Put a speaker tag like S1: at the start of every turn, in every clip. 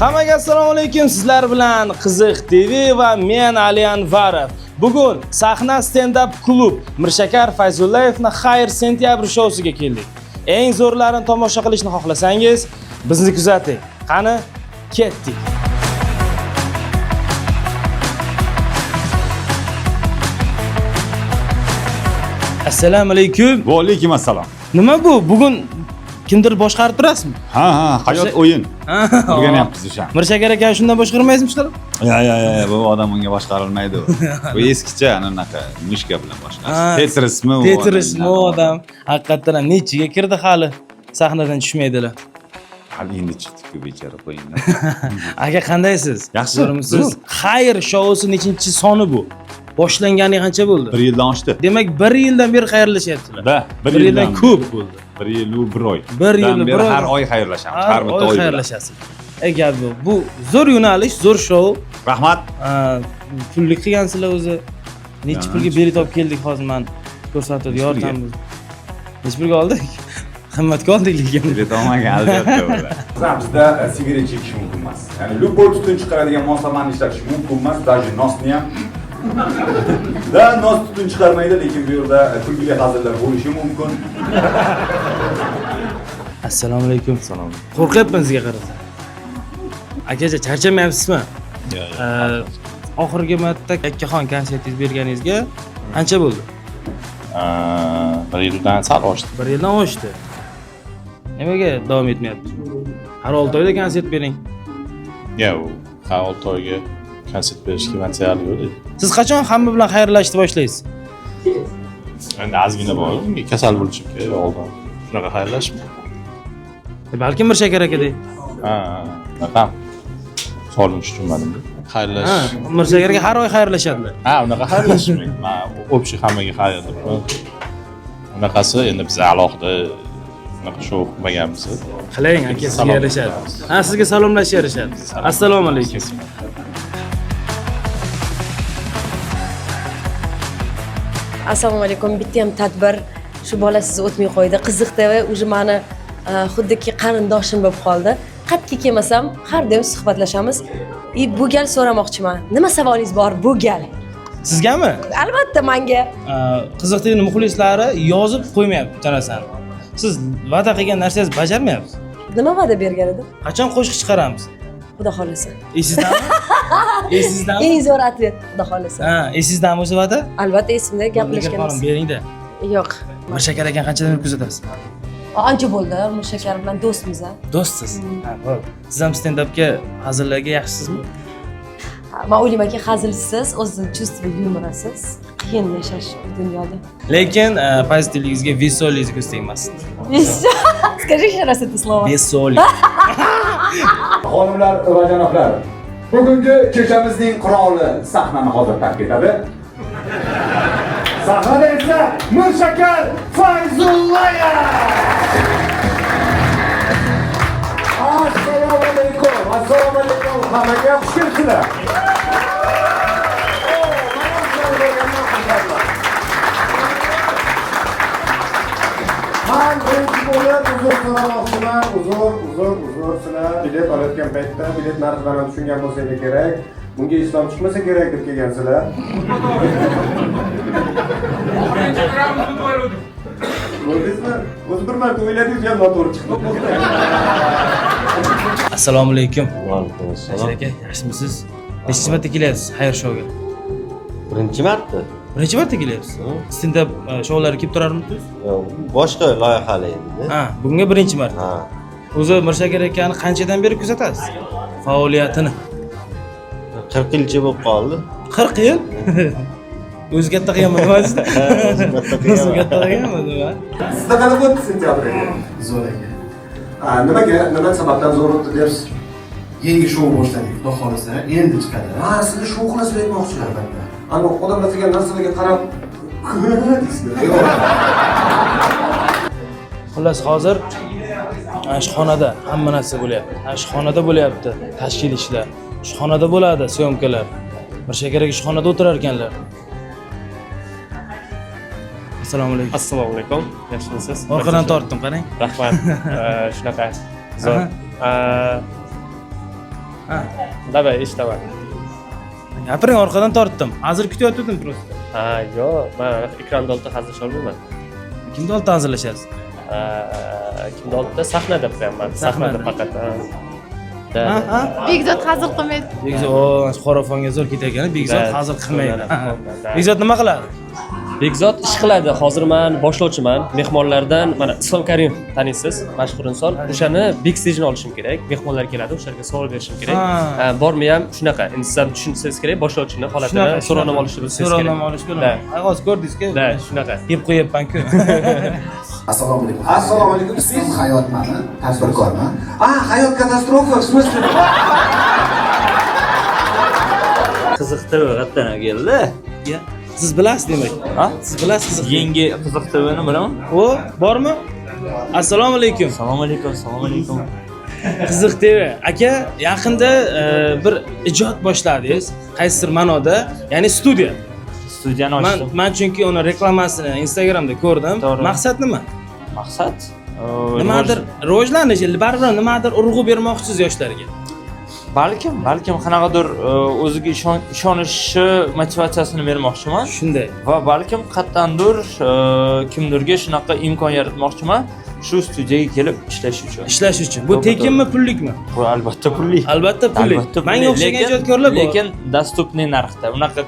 S1: Hammaga assalomu alaykum. Sizlar bilan Qiziq TV va men Ali Anvarov. Bugun sahna stand-up klub Mirshakar Fayzullayevning Xayr sentyabr shousiga keldik. Eng zo'rlarini tomosha qilishni xohlasangiz, bizni kuzating. Qani, ketdik. Assalomu alaykum.
S2: Va alaykum assalom.
S1: Nima bu? Bugun kimdir boshqarib turasizmi?
S2: Ha, hayot o'yin. O'rganyapmiz o'sha.
S1: Mirshakar aka shundan boshqarmaysizmi?
S2: Ya, bu odam unga boshqarilmaydi u. Bu eskicha anaqa mishka bilan boshqarasiz. Tetrismi u?
S1: Tetrismi u odam? Haqiqatan ham nechiga kirdi hali? Sahnadan tushmaydilar.
S2: Hali endi chiqdik-ku bechora qo'yinglar.
S1: Aka qandaysiz?
S2: Yaxshi.
S1: Zo'rmisiz? Xayr shousi nechinchi soni bu? Boshlanganiga qancha bo'ldi?
S2: 1 yildan oshdi.
S1: Demak 1 yildan beri xayrlashyapsizlar.
S2: Da,
S1: 1 yildan ko'p bo'ldi.
S2: 1 yil u 1 oy.
S1: 1 yil 1 oy.
S2: Har oy xayrlashamiz. Har bitta oy
S1: xayrlashasiz. Gap bu. Bu zo'r yo'nalish, zo'r shou.
S2: Rahmat.
S1: Pullik qilgansizlar o'zi. Necha pulga bilet olib keldik hozir men ko'rsatib yordamimiz. Necha pulga oldik? Qimmatga oldik lekin.
S2: Bilet olmagan albatta ular. Bizda sigaret chekish mumkin emas. Ya'ni любой tutun chiqaradigan moslamalarni ishlatish mumkin emas, даже nosni ham. Da nos tutun chiqarmaydi, lekin bu yerda kulgili hazillar bo'lishi mumkin.
S1: Assalomu alaykum. Salom. Qo'rqyapman sizga qarasa. Akacha charchamayapsizmi? Yo'q. Oxirgi marta Yakkaxon konsertingiz berganingizga qancha bo'ldi?
S3: 1 yildan sal oshdi.
S1: 1 yildan oshdi. Nimaga davom etmayapti? Har 6 oyda konsert bering.
S3: Yo'q, har 6 oyga konsert berishga men tayyor yo'q.
S1: Siz qachon hamma bilan xayrlashishni boshlaysiz?
S3: Endi ozgina bor, kasal bo'lishimga oldin shunaqa xayrlashib.
S1: Balki Mirshakar akadek.
S3: Ham. Solmish tushunmadim. Xayrlash.
S1: Mirshakarga har oy xayrlashadilar.
S3: Unaqa xayrlashmaydi. Men общий hammaga xayr deb. Unaqasi endi biz alohida unaqa shou qilmaganmiz.
S1: Qiling, aka sizga yarashadi. Sizga salomlashga yarashadi. Assalomu alaykum.
S4: Assalomu alaykum. Bitta ham tadbir shu bola sizni o'tmay qo'ydi. Qiziqda va o'zi meni xuddiki qarindoshim bo'lib qoldi. Qatga kelmasam, har doim suhbatlashamiz. Bu gal so'ramoqchiman. Nima savolingiz bor bu gal?
S1: Sizgami?
S4: Albatta menga.
S1: Qiziq TVning muxlislari yozib qo'ymayapti narasani. Siz va'da qilgan narsangizni bajarmayapsiz.
S4: Nima va'da bergan edim?
S1: Qachon qo'shiq chiqaramiz?
S4: Xudo xolasa.
S1: Esizdami? Esizdami?
S4: Eng zo'r atvet, xudo xolasa.
S1: Esizdami o'sha va'da?
S4: Albatta esimda, gaplashganmiz.
S1: Beringda.
S4: Yo'q.
S1: Mirshakar akani qanchadan kuzatasiz?
S4: Ancha bo'ldi, Mirshakar bilan do'stmiz.
S1: Do'stsiz? Bo'ldi. Siz ham stand-upga hazillarga yaxshisizmi?
S4: Men o'ylaymanki, hazilsiz, o'zingiz чувство yumorasiz. Qiyin yashash dunyoda.
S1: Lekin pozitivligingizga vesolingizni ko'z tegmasin.
S4: Скажи еще раз это слово.
S1: Vesolik.
S2: Xonimlar va janoblar, bugungi kechamizning qiroli sahnani hozir tark etadi. Sahnada esa Mirshakar Fayzullayev. Assalomu alaykum. Assalomu alaykum. Hammaga xush kelibsizlar. Men birinchi bo'lib uzr so'ramoqchiman. Uzr sizlar bilet olayotgan paytda bilet narxlarini tushungan bo'lsangiz kerak. Bunga islom chiqmasa kerak deb kelgansizlar. Ko'rdingizmi? O'zi bir marta o'yladingiz ham noto'g'ri chiqdi.
S1: Assalomu alaykum.
S5: Va alaykum assalom.
S1: Aka, yaxshimisiz? Nechinchi marta kelyapsiz Xayr shouga?
S5: Birinchi marta.
S1: Birinchi marta kelyapsiz. Stand-up shoularga kelib turarmisiz?
S5: Boshqa loyihalar endi.
S1: Bugunga birinchi marta. O'zi Mirshakar akani qanchadan beri kuzatasiz? Faoliyatini.
S5: 40 yilcha bo'lib qoldi.
S1: 40 yil? O'zi katta qilganman demaysiz? O'zi katta qilganman nima?
S2: Sizda qanaqa o'tdi sentyabr?
S6: Zo'r aka.
S2: Nima sababdan zo'r o'tdi deysiz?
S6: Yangi shou boshladik, xudo xolasa, endi chiqadi.
S2: Sizni shou qilasiz aytmoqchilar albatta. Ana odamlar degan narsalarga qarab
S1: Xullas hozir ashxonada hamma narsa bo'lyapti. Ashxonada bo'lyapti tashkil ishlar. Ishxonada bo'ladi syomkalar. Mirshakar aka ishxonada o'tirar ekanlar. Assalomu alaykum.
S7: Assalomu alaykum. Yaxshimisiz?
S1: Orqadan tortdim, qarang.
S7: Rahmat. Shunaqa. Zo'r.
S1: Ha.
S7: Давай, eshitaman.
S1: Gapiring, orqadan tortdim. Hozir kutyotgandim просто.
S7: Ha, yo'q, men ekranda oldida hazillasha olmayman.
S1: Kimda oldi hozirlashasiz?
S7: Kimda oldida sahnada qo'yaman. Sahnada faqat.
S1: Ha, ha.
S8: Bekzod hazil qilmaydi.
S1: Bekzod, qorafonga zo'r ketayotgan. Bekzod hozir qilmaydi. Bekzod nima qiladi?
S7: Bekzod ish qiladi. Hozir men boshlovchiman. Mehmonlardan mana Islom Karimov taniysiz, mashhur inson. O'shani backstage-ni olishim kerak. Mehmonlar keladi, o'shalarga savol berishim kerak. Bormi ham shunaqa. Endi siz ham tushunsangiz kerak, boshlovchini holatini so'rovnoma olishni bilsangiz kerak.
S1: So'rovnoma olish kerak. Hozir ko'rdingiz-ku.
S7: Da, shunaqa.
S1: Deb qo'yapman-ku.
S6: Assalomu alaykum. Assalomu alaykum. Siz hayotmani, tadbirkorman. Hayot katastrofa, в смысле?
S9: Qiziqtirib qayerdan keldi?
S1: Siz bilasiz demak.
S9: Ha?
S1: Siz bilasiz.
S9: Yangi qiziqtiruvni bilaman.
S1: O, bormi? Assalomu alaykum.
S9: Assalomu alaykum, assalomu alaykum.
S1: Qiziq TV. Aka, yaqinda bir ijod boshladingiz. Qaysidir ma'noda, ya'ni studiya.
S9: Studiyani ochdim.
S1: Men chunki uni reklamasini Instagramda ko'rdim.
S9: To'g'ri.
S1: Maqsad nima?
S9: Maqsad?
S1: Nimadir rivojlanish, baribir nimadir urg'u bermoqchisiz yoshlarga.
S9: Balkim qanaqadir o'ziga ishonishi motivatsiyasini bermoqchiman.
S1: Shunday.
S9: Va balkim qattandir kimdirga shunaqa imkon yaratmoqchiman. Shu studiyaga kelib ishlash uchun.
S1: Ishlash uchun. Bu tekinmi, pullikmi?
S9: Bu albatta pulli.
S1: Albatta pullik. Menga o'xshagan ijodkorlar bor.
S9: Lekin dostupniy narxda. Unaqa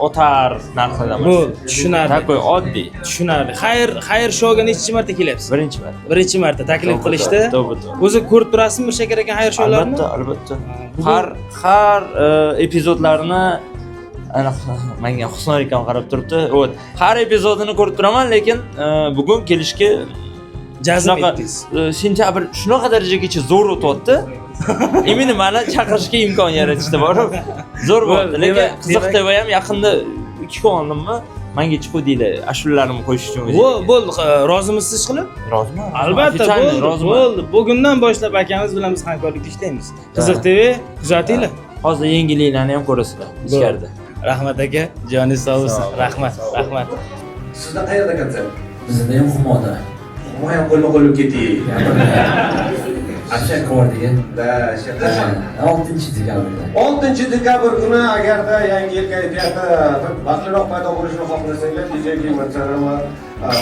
S9: o'tar narxda emas.
S1: Bu tushunarli.
S9: Takoy oddiy.
S1: Tushunarli. Xayr shouga necha marta kelyapsiz?
S9: Birinchi marta.
S1: Birinchi marta taklif qilishdi.
S9: To'g'ri.
S1: O'zi ko'rib turasizmi Shakar aka xayr shoularni?
S9: Albatta. Har epizodlarni menga Husnor akam qarab turibdi. Har epizodini ko'rib turaman, lekin bugun kelishga
S1: jazm etdingiz.
S9: Sentabr shunaqa darajagacha zo'r o'tyapti. Imini meni chaqirishga imkon yaratishdi bor. Zo'r bo'ldi. Lekin qiziq TV ham yaqinda 2 kun oldimmi menga chiqib deydi, ashulalarimni qo'yish uchun.
S1: Bo'ldi, rozimisiz ish qilib?
S9: Roziman.
S1: Albatta, bo'ldi. Bugundan boshlab akamiz bilan biz hamkorlikda ishlaymiz. Qiziq TV kuzatinglar.
S9: Hozir yangiliklarni ham ko'rasizlar ichkarida.
S1: Rahmat aka, joningiz sog' bo'lsin. Rahmat.
S6: Sizda qayerda konsert?
S10: Bizda ham Humoda.
S6: Humo ham qo'lma-qo'l ketdik.
S10: Ashak bordiga.
S6: Da, shaka.
S10: 6-dekabrda.
S6: 6-dekabr kuni agarda yangi yilga teatr vaqtliroq paydo bo'lishini xohlasanglar, DJ Kimarchara va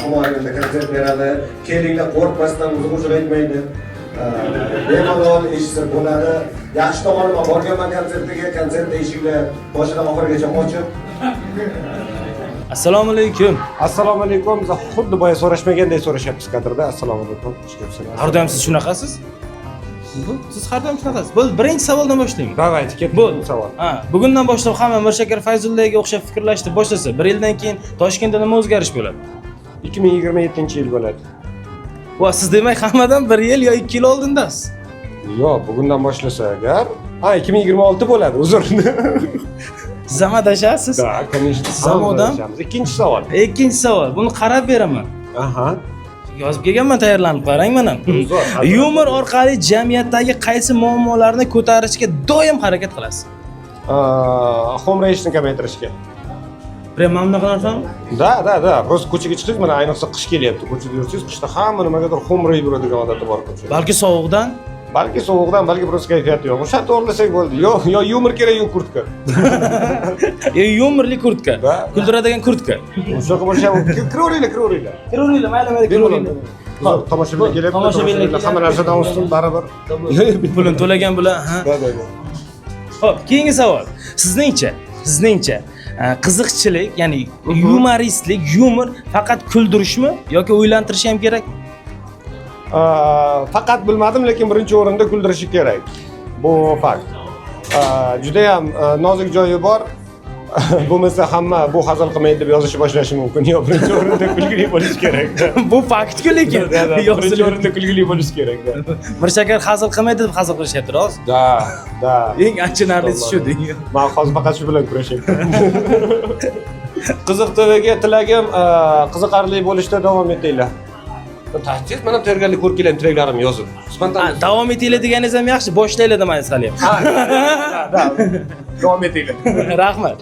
S6: Humoda konsert beradi. Kelinglar, qo'rqmasdan o'zini aytmaydi. Bemalol eshitsa bo'ladi. Yaxshi tomoni borganman konsertiga, konsert eshiklar boshidan oxirigacha ochiq.
S1: Assalomu alaykum.
S11: Assalomu alaykum. Biz xuddi boya so'rashmaganday so'rashyapmiz kadrda. Assalomu alaykum.
S1: Har doim siz shunaqasiz? Siz har doim shunaqasiz. Bo'ldi, birinchi savoldan boshlaymiz.
S11: Давайте, ketdik savol.
S1: Bugundan boshlab hamma Mirshakar Fayzullayga o'xshab fikrlashni boshlasa, 1 yildan keyin Toshkentda nima o'zgarish bo'ladi?
S11: 2027-yil bo'ladi.
S1: Va siz demak hammadan 1 yil yo 2 yil oldindasiz.
S11: Yo'q, bugundan boshlasa agar 2026 bo'ladi, uzr.
S1: Siz ham adashasiz.
S11: Da, конечно.
S1: Siz ham odam.
S11: Ikkinchi savol.
S1: Ikkinchi savol. Buni qarab beraman.
S11: Aha.
S1: Yozib kelganman, tayyorlanib qarang mana. Yumor orqali jamiyatdagi qaysi muammolarni ko'tarishga doim harakat qilasiz?
S11: Home rage-ni kamaytirishga.
S1: Prям mana bunaqa narsami?
S11: Da. Просто ko'chaga chiqsangiz, mana ayniqsa qish kelyapti. Ko'chada yursangiz, qishda hamma nimagadir home rage bo'ladigan odati bor ko'chada.
S1: Balki sovuqdan,
S11: balki просто kayfiyati yo'q. O'sha to'g'rilasak bo'ldi. Yo yumor kerak, yo kurtka.
S1: yumorli kurtka. Kuldiradigan kurtka.
S11: O'shaqa bo'lsa ham kiraveringlar.
S1: Kiraveringlar, mayli kiraveringlar.
S11: Tomoshabinlar kelyapti. Tomoshabinlar hamma narsadan ustun baribir.
S1: Pulini to'lagan bilan, ha. Xo'p, keyingi savol. Sizningcha qiziqchilik, ya'ni yumoristlik, yumor faqat kuldirishmi yoki o'ylantirish ham kerak?
S11: Faqat bilmadim, lekin birinchi o'rinda kuldirishi kerak. Bu fakt. Juda ham nozik joyi bor. Bo'lmasa hamma bu hazil qilmaydi deb yozishni boshlashi mumkin. Yo, birinchi o'rinda kulgili bo'lish kerak.
S1: Bu fakt-ku lekin.
S11: Birinchi o'rinda kulgili bo'lish kerak.
S1: Mirshakar hazil qilmaydi deb hazil qilishyapti, rost?
S11: Da.
S1: Eng achinarlisi shu deng.
S11: Men hozir faqat shu bilan kurashyapman. Qiziq TVga tilagim qiziqarli bo'lishda davom etinglar. Tahdid mana tayyorgarlik ko'rkinglar tilaklarim yozib.
S1: Davom etinglar deganingiz ham yaxshi, boshlaylar demaysiz hali.
S11: Da. Davom etinglar.
S1: Rahmat.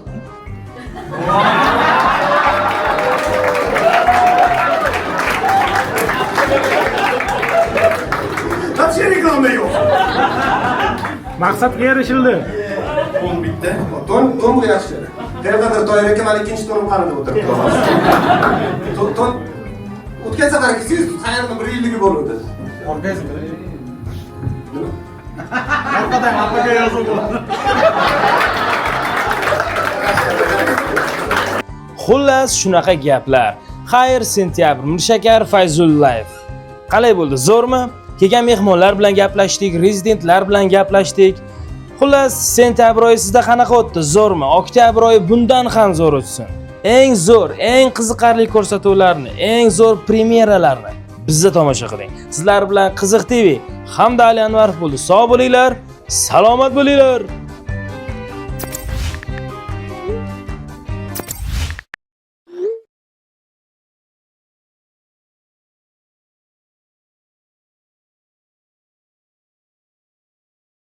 S6: Вообще рекламы yo'q.
S1: Maqsadga erishildi.
S6: To'n bitta. To'n bu yaxshi. Qayerdadir Toyir aka mana ikkinchi to'nim qarab o'tiribdi. To'n o'tgan safargi siz qayerda 1 yilligi bo'ldi. Orqadan orqaga yozildi.
S1: Xullas shunaqa gaplar. Xayr sentyabr, Mirshakar Fayzullayev. Qalay bo'ldi? Zo'rmi? Kelgan mehmonlar bilan gaplashdik, rezidentlar bilan gaplashdik. Xullas, sentyabr oyi sizda qanaqa o'tdi? Zo'rmi? Oktyabr oyi bundan ham zo'r o'tsin. Eng zo'r, eng qiziqarli ko'rsatuvlarni, eng zo'r premyeralarni bizda tomosha qiling. Sizlar bilan Qiziq TV hamda Ali Anvarov bo'ldi. Sog' bo'linglar, salomat bo'linglar.